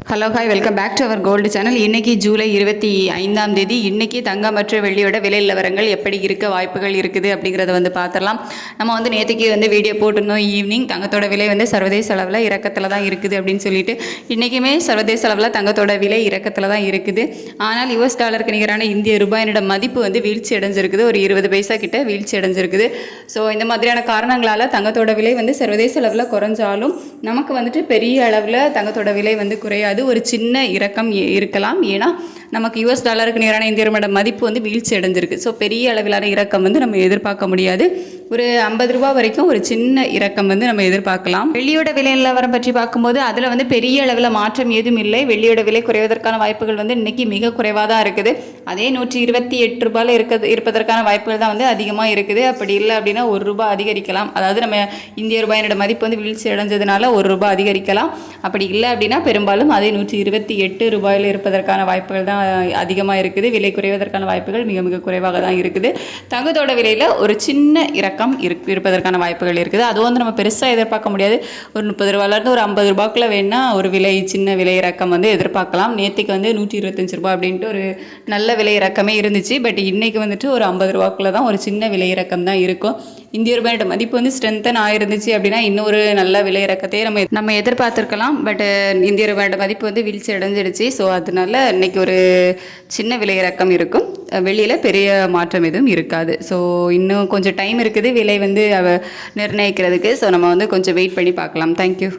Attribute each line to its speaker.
Speaker 1: Hello hi welcome back to our gold channel. இன்றைக்கி July 25ஆம் தேதி. இன்றைக்கி தங்கம் மற்றும் வெள்ளியோட விலை நிலவரங்கள் எப்படி இருக்க வாய்ப்புகள் இருக்குது அப்படிங்கிறத பார்த்துடலாம். நம்ம நேற்றுக்கு வீடியோ போட்டிருந்தோம். ஈவினிங் தங்கத்தோட விலை சர்வதேச அளவில் இறக்கத்தில் தான் இருக்குது அப்படின்னு சொல்லிட்டு. இன்றைக்குமே சர்வதேச அளவில் தங்கத்தோட விலை இறக்கத்தில் தான் இருக்குது. ஆனால் யுஎஸ் டாலருக்கு நிகரான இந்திய ரூபாயினோட மதிப்பு வீழ்ச்சி அடைஞ்சிருக்குது. ஒரு 20 பைசா கிட்ட வீழ்ச்சி அடைஞ்சிருக்குது. ஸோ இந்த மாதிரியான காரணங்களால் தங்கத்தோட விலை சர்வதேச அளவில் குறைஞ்சாலும் நமக்கு பெரிய அளவில் தங்கத்தோட விலை குறையாது. ஒரு சின்ன இறக்கம் இருக்கலாம். ஏன்னா நமக்கு யுஎஸ் டாலருக்கு நேரான இந்திய ரூபாயோட மதிப்பு வீழ்ச்சி அடைஞ்சிருக்கு. ஸோ பெரிய அளவிலான இறக்கம் நம்ம எதிர்பார்க்க முடியாது. ஒரு 50 ரூபா வரைக்கும் ஒரு சின்ன இறக்கம் நம்ம எதிர்பார்க்கலாம். வெள்ளியோட விலை நிலவரம் பற்றி பார்க்கும்போது அதில் பெரிய அளவில் மாற்றம் ஏதும் இல்லை. வெள்ளியோட விலை குறைவதற்கான வாய்ப்புகள் இன்னைக்கு மிக குறைவாக தான் இருக்குது. அதே 128 ரூபாயில் இருப்பதற்கான வாய்ப்புகள் தான் அதிகமாக இருக்குது. அப்படி இல்லை அப்படின்னா 1 ரூபாய் அதிகரிக்கலாம். அதாவது நம்ம இந்திய ரூபாயினோட மதிப்பு வீழ்ச்சி அடைஞ்சதுனால 1 ரூபாய் அதிகரிக்கலாம். அப்படி இல்லை அப்படின்னா பெரும்பாலும் அதே 128 ரூபாயில் இருப்பதற்கான வாய்ப்புகள் தான் அதிகமாக இருக்குது. விலை குறைவதற்கான வாய்ப்புகள் மிக மிக குறைவாக தான் இருக்குது. தங்கத்தோட விலையில் ஒரு சின்ன இறக்கம் இருப்பதற்கான வாய்ப்புகள் இருக்குது. அதுவும் நம்ம பெருசாக எதிர்பார்க்க முடியாது. ஒரு 30 ரூபாயிலேருந்து ஒரு 50 ரூபாய்க்குள்ள வேணா ஒரு சின்ன விலை இறக்கம் எதிர்பார்க்கலாம். நேற்றுக்கு 125 ரூபாய் அப்படின்ட்டு ஒரு நல்ல விலை இறக்கமே இருந்துச்சு. பட் இன்னைக்கு ஒரு 50 ரூபாய்க்குள்ள தான் ஒரு சின்ன விலை இறக்கம் தான் இருக்கும். இந்திய ரூபாயோட மதிப்பு ஸ்ட்ரென்தன் ஆயிருந்துச்சு அப்படின்னா இன்னொரு நல்ல விலை இறக்கத்தையே நம்ம எதிர்பார்த்துருக்கலாம். பட் இந்திய ரூபாயோட மதிப்பு வீழ்ச்சி அடைஞ்சிடுச்சு. ஸோ அதனால இன்னைக்கு ஒரு சின்ன விலை இறக்கம் இருக்கும். வெளியில் பெரிய மாற்றம் எதுவும் இருக்காது. ஸோ இன்னும் கொஞ்சம் டைம் இருக்குது விலை நிர்ணயிக்கிறதுக்கு. ஸோ நம்ம கொஞ்சம் வெயிட் பண்ணி பார்க்கலாம். தேங்க்யூ.